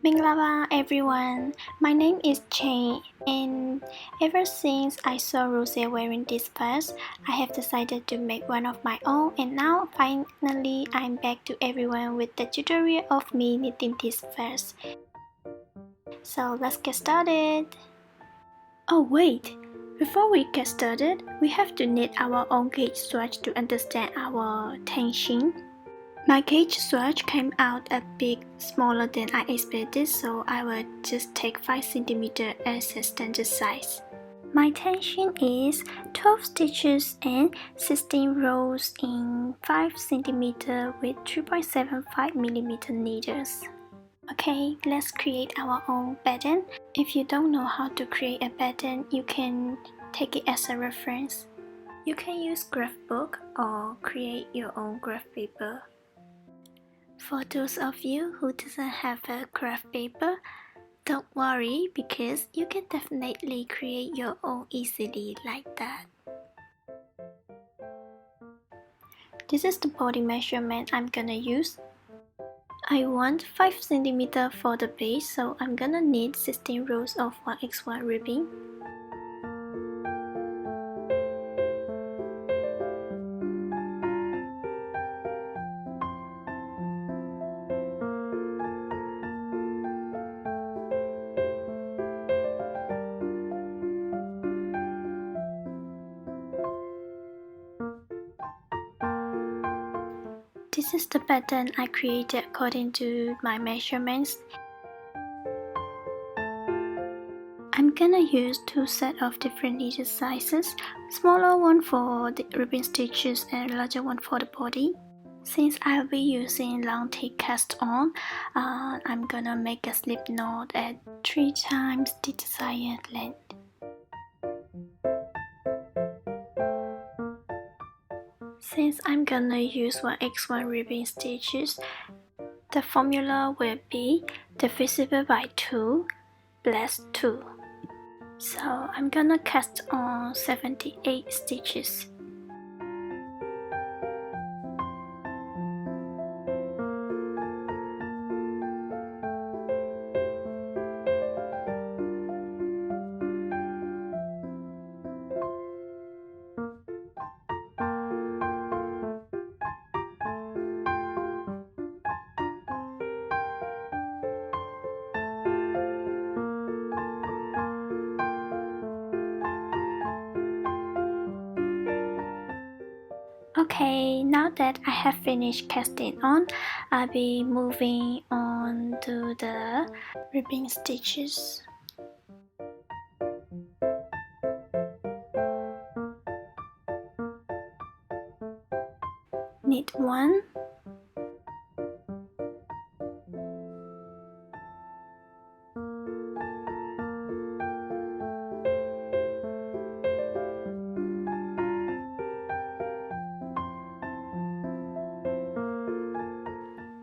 Minglava everyone, my name is Jane, and ever since I saw Rose wearing this vest, I have decided to make one of my own, and now finally I'm back to everyone with the tutorial of me knitting this vest. So let's get started. Oh wait, before we get started, we have to knit our own gauge swatch to understand our tension. My gauge swatch came out a bit smaller than I expected, so I will just take 5 cm as a standard size. My tension is 12 stitches and 16 rows in 5 cm with 3.75 mm needles. Okay, let's create our own pattern. If you don't know how to create a pattern, you can take it as a reference. You can use graph book or create your own graph paper. For those of you who doesn't have a graph paper, don't worry because you can definitely create your own easily like that. This is the body measurement I'm gonna use. I want 5 cm for the base, so I'm gonna knit 16 rows of 1x1 ribbing. This is the pattern I created according to my measurements. I'm gonna use 2 sets of different needle sizes, smaller one for the ribbon stitches and larger one for the body. Since I'll be using long tape cast on, I'm gonna make a slip knot at 3 times the desired length. Since I'm gonna use 1x1 ribbon stitches, the formula will be divisible by 2 plus 2. So I'm gonna cast on 78 stitches. Okay, now that I have finished casting on, I'll be moving on to the ribbon stitches. Knit 1,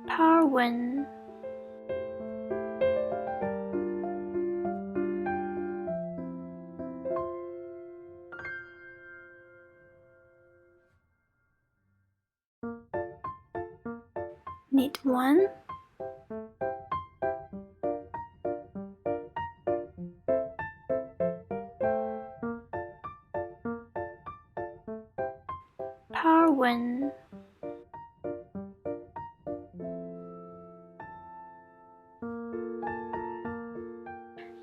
purl 1, knit 1, purl 1,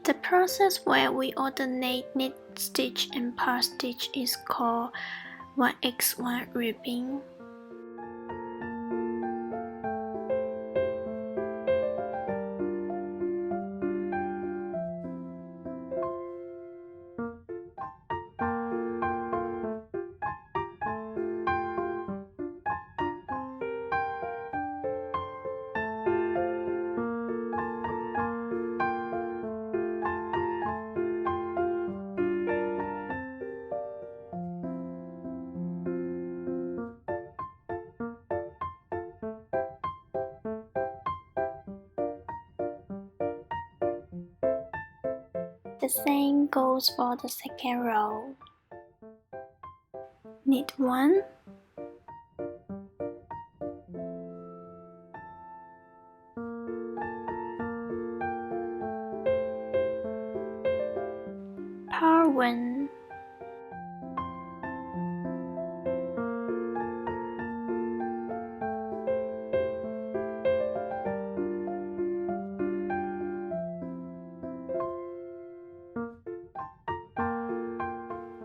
the process where we alternate knit stitch and purl stitch is called 1x1 ribbing. The same goes for the second row. Knit 1, 1.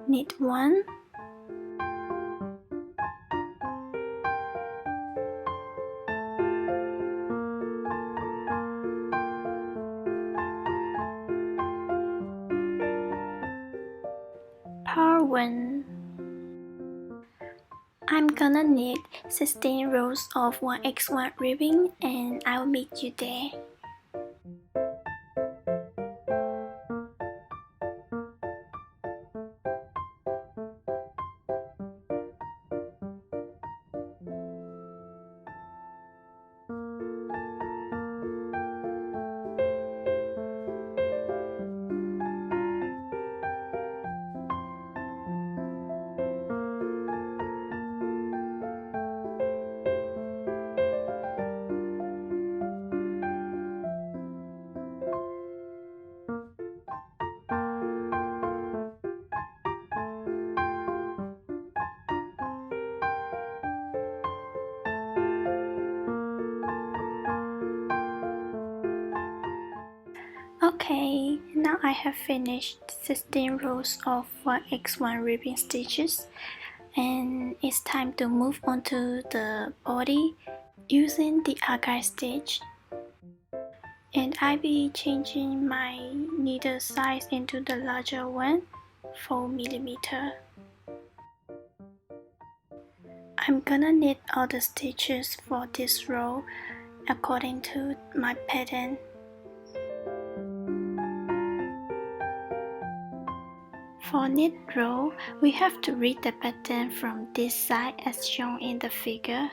Knit 1, purl 1. I'm gonna knit 16 rows of 1x1 ribbing and I'll meet you there. Okay, now I have finished 16 rows of 1x1 ribbing stitches and it's time to move on to the body using the argyle stitch. And I'll be changing my needle size into the larger one, 4mm. I'm gonna knit all the stitches for this row according to my pattern. For knit row, we have to read the pattern from this side as shown in the figure.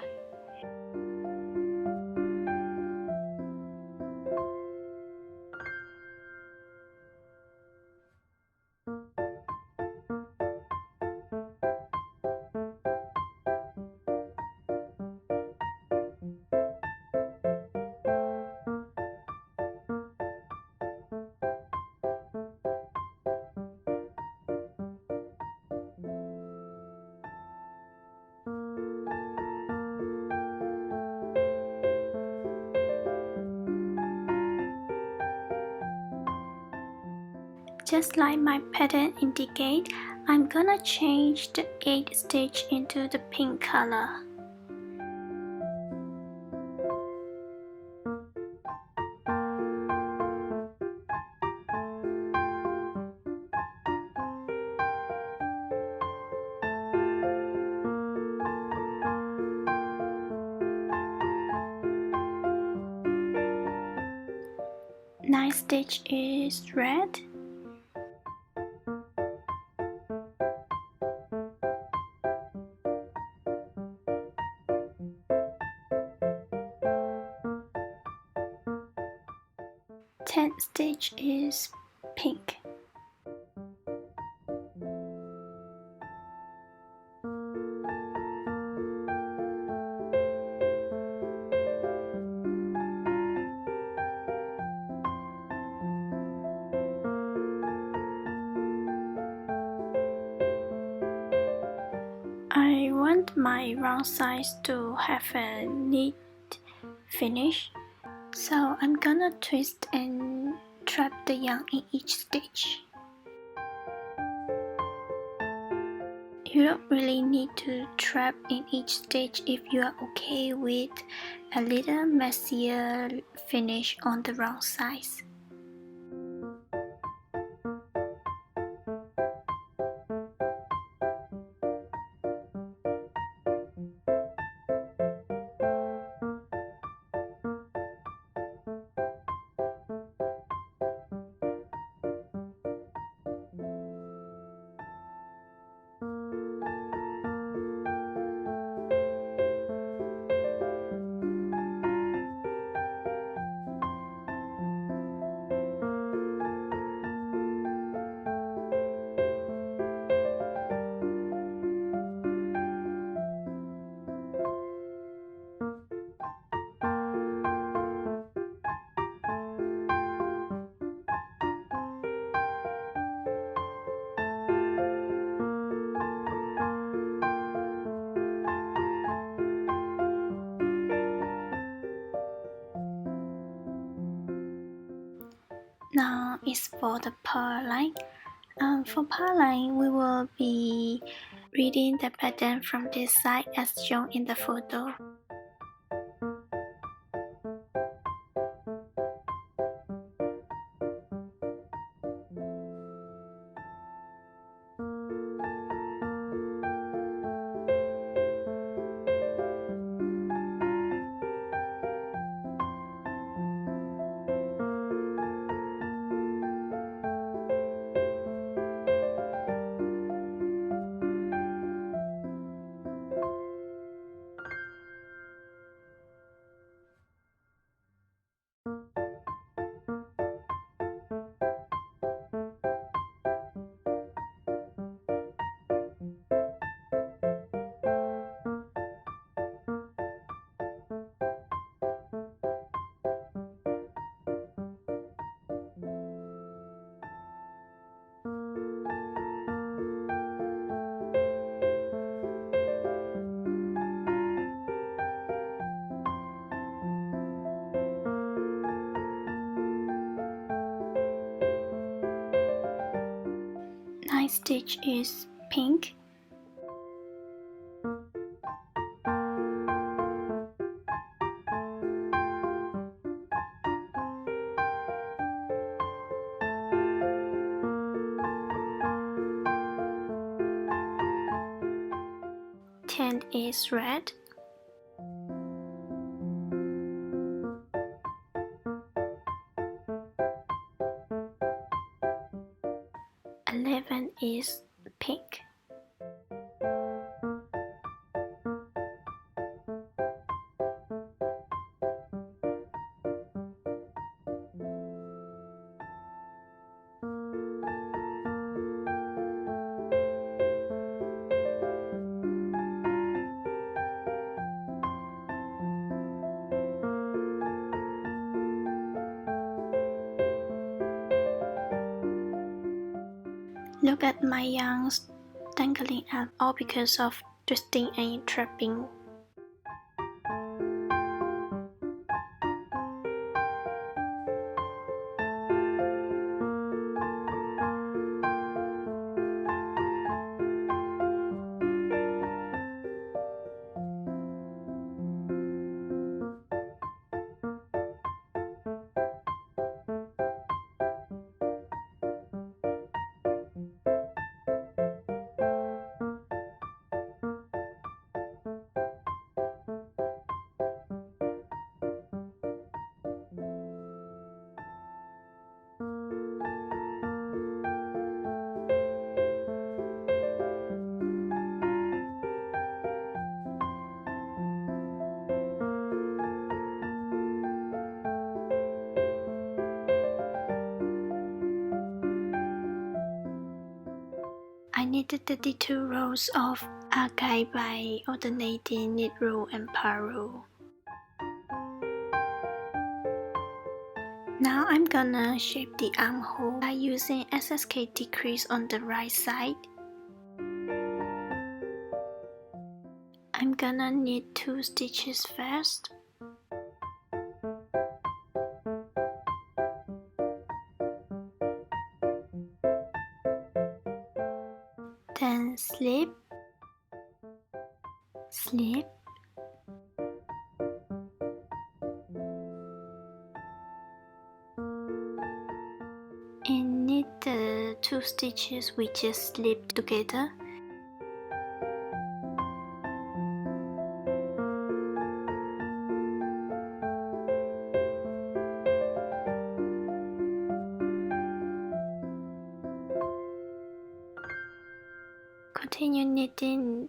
Just like my pattern indicate, I'm gonna change the 8th stitch into the pink color. Ninth stitch is red. Tenth stitch is pink. I want my round size to have a neat finish, so I'm gonna twist and trap the yarn in each stitch. You don't really need to trap in each stitch if you are okay with a little messier finish on the round size. is for the pearl line. For pearl line, we will be reading the pattern from this side as shown in the photo. Ninth stitch is pink. Tenth is red. 11 is pink. Look at my yarns dangling out, all because of twisting and trapping. I knitted 32 rows of archive by alternating knit row and purl row. Now I'm gonna shape the armhole by using SSK decrease on the right side. I'm gonna knit 2 stitches first. Then slip, slip, and knit the 2 stitches we just slipped together. Continue knitting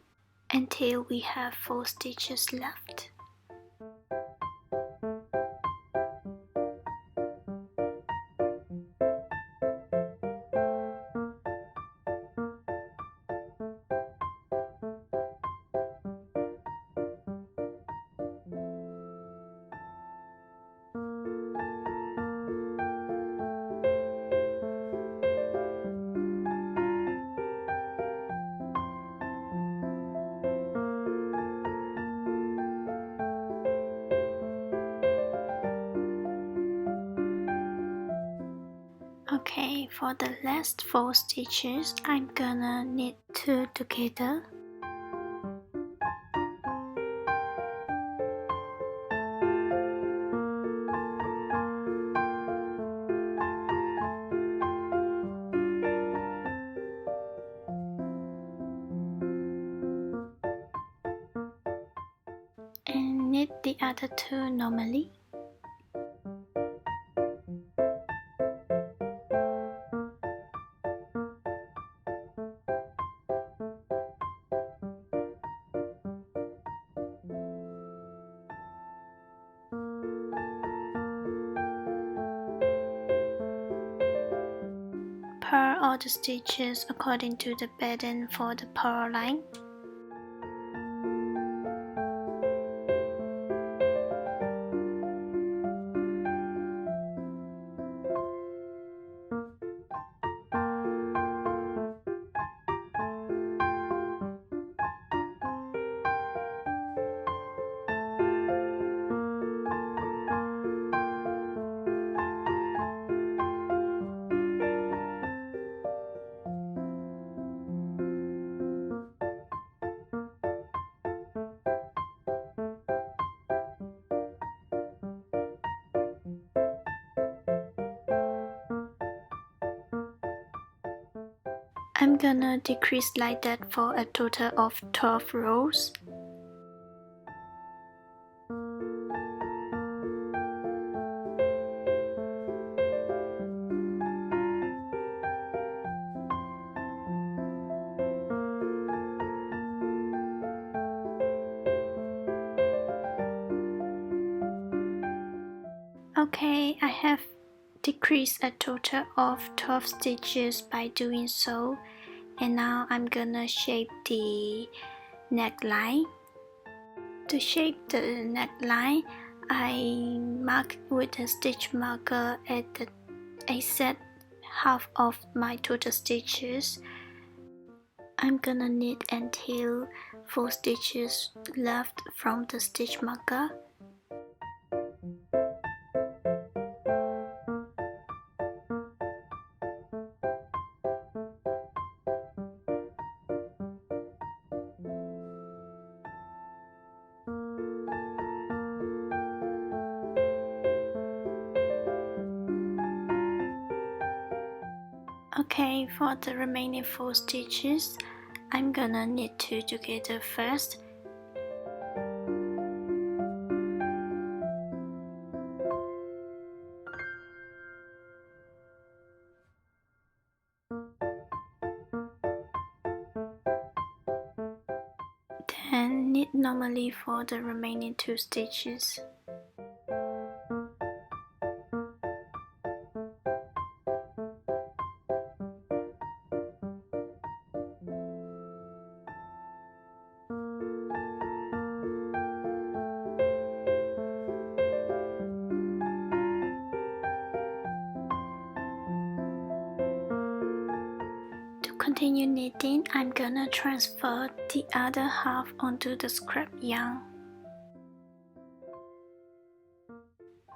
until we have 4 stitches left. Okay, for the last 4 stitches, I'm gonna knit 2 together. And knit the other 2 normally. Purl all the stitches according to the pattern for the purl line. I'm gonna decrease like that for a total of 12 rows. Okay, I have decreased a total of 12 stitches by doing so, and now I'm gonna shape the neckline. To shape the neckline, I mark with a stitch marker at the exact half of my total stitches. I'm gonna knit until 4 stitches left from the stitch marker. Okay, for the remaining 4 stitches, I'm gonna knit 2 together first. Then knit normally for the remaining 2 stitches. To continue knitting, I'm gonna transfer the other half onto the scrap yarn.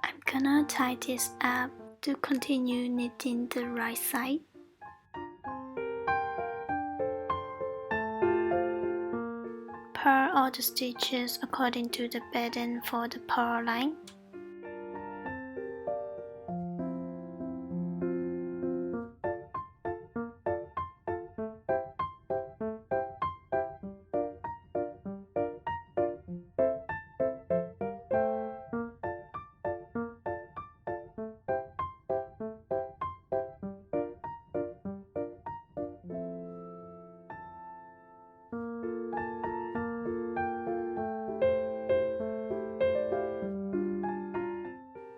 I'm gonna tie this up to continue knitting the right side. Purl all the stitches according to the pattern for the purl line.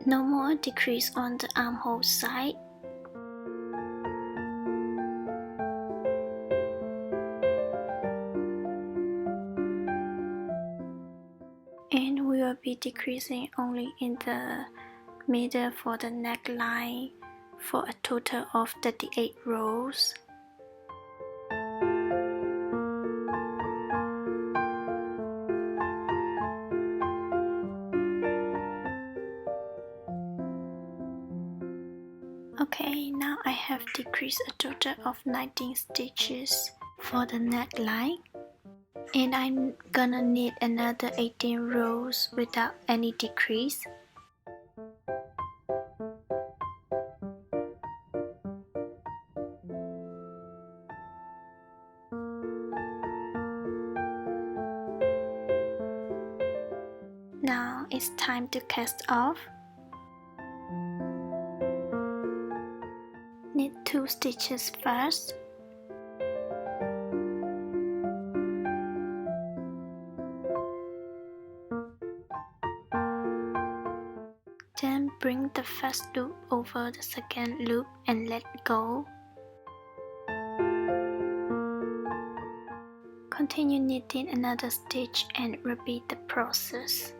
No more decrease on the armhole side. And we will be decreasing only in the middle for the neckline for a total of 38 rows. Okay, now I have decreased a total of 19 stitches for the neckline, and I'm gonna knit another 18 rows without any decrease. Now it's time to cast off. Knit 2 stitches first. Then bring the first loop over the second loop and let go. Continue knitting another stitch and repeat the process.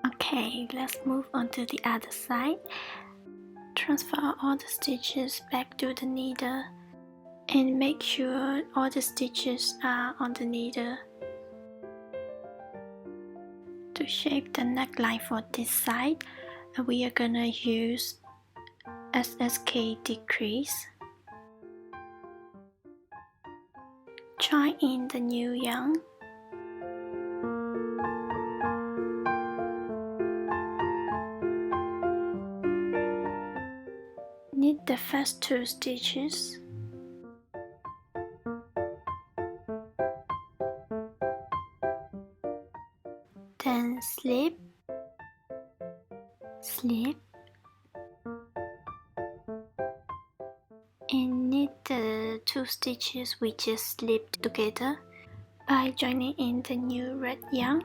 Okay, let's move on to the other side. Transfer all the stitches back to the needle and make sure all the stitches are on the needle. To shape the neckline for this side, we are gonna use SSK decrease. Join in the new yarn. Knit the first 2 stitches. Then slip, slip, and knit the 2 stitches we just slipped together by joining in the new red yarn.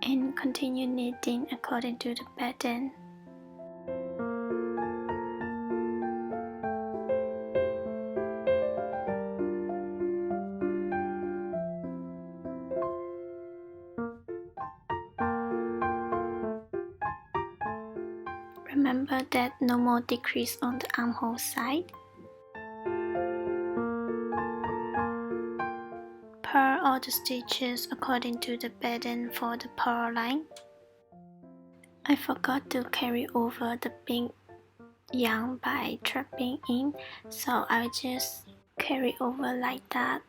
And continue knitting according to the pattern. Remember that no more decrease on the armhole side. Purl all the stitches according to the pattern for the purl line. I forgot to carry over the pink yarn by trapping in, so I'll just carry over like that.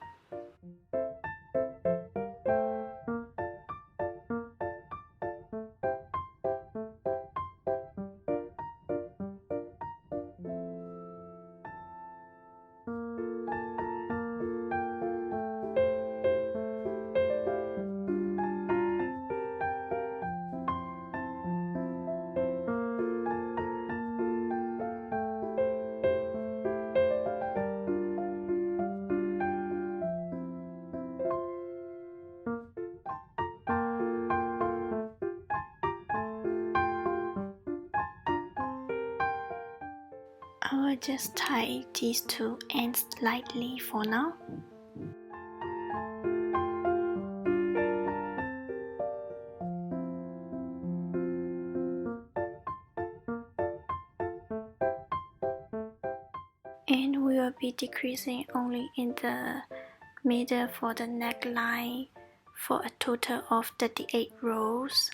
I will just tie these 2 ends lightly for now. And we will be decreasing only in the middle for the neckline for a total of 38 rows.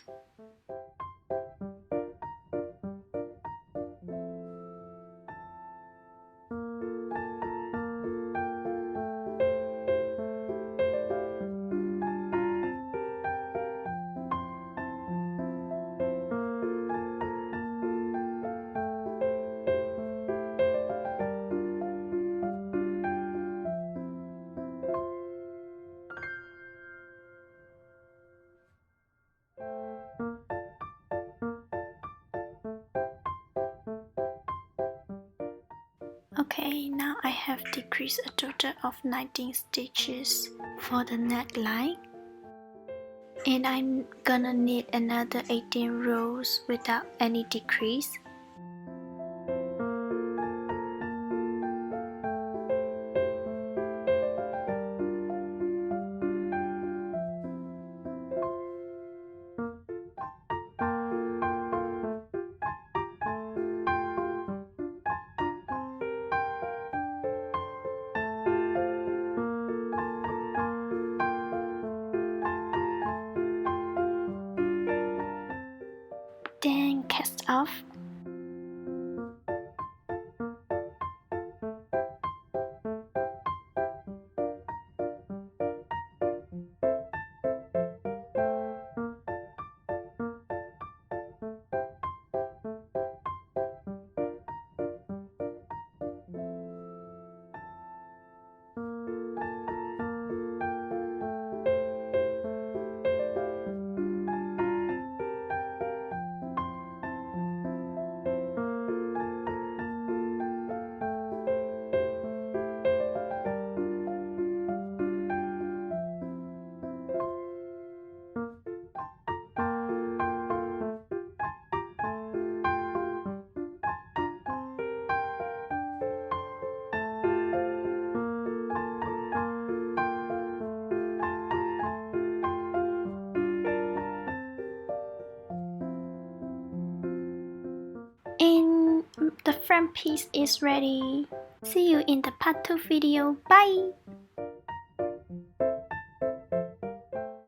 Okay, now I have decreased a total of 19 stitches for the neckline, and I'm gonna need another 18 rows without any decrease. Then cast off. And the front piece is ready. See you in the part 2 video. Bye!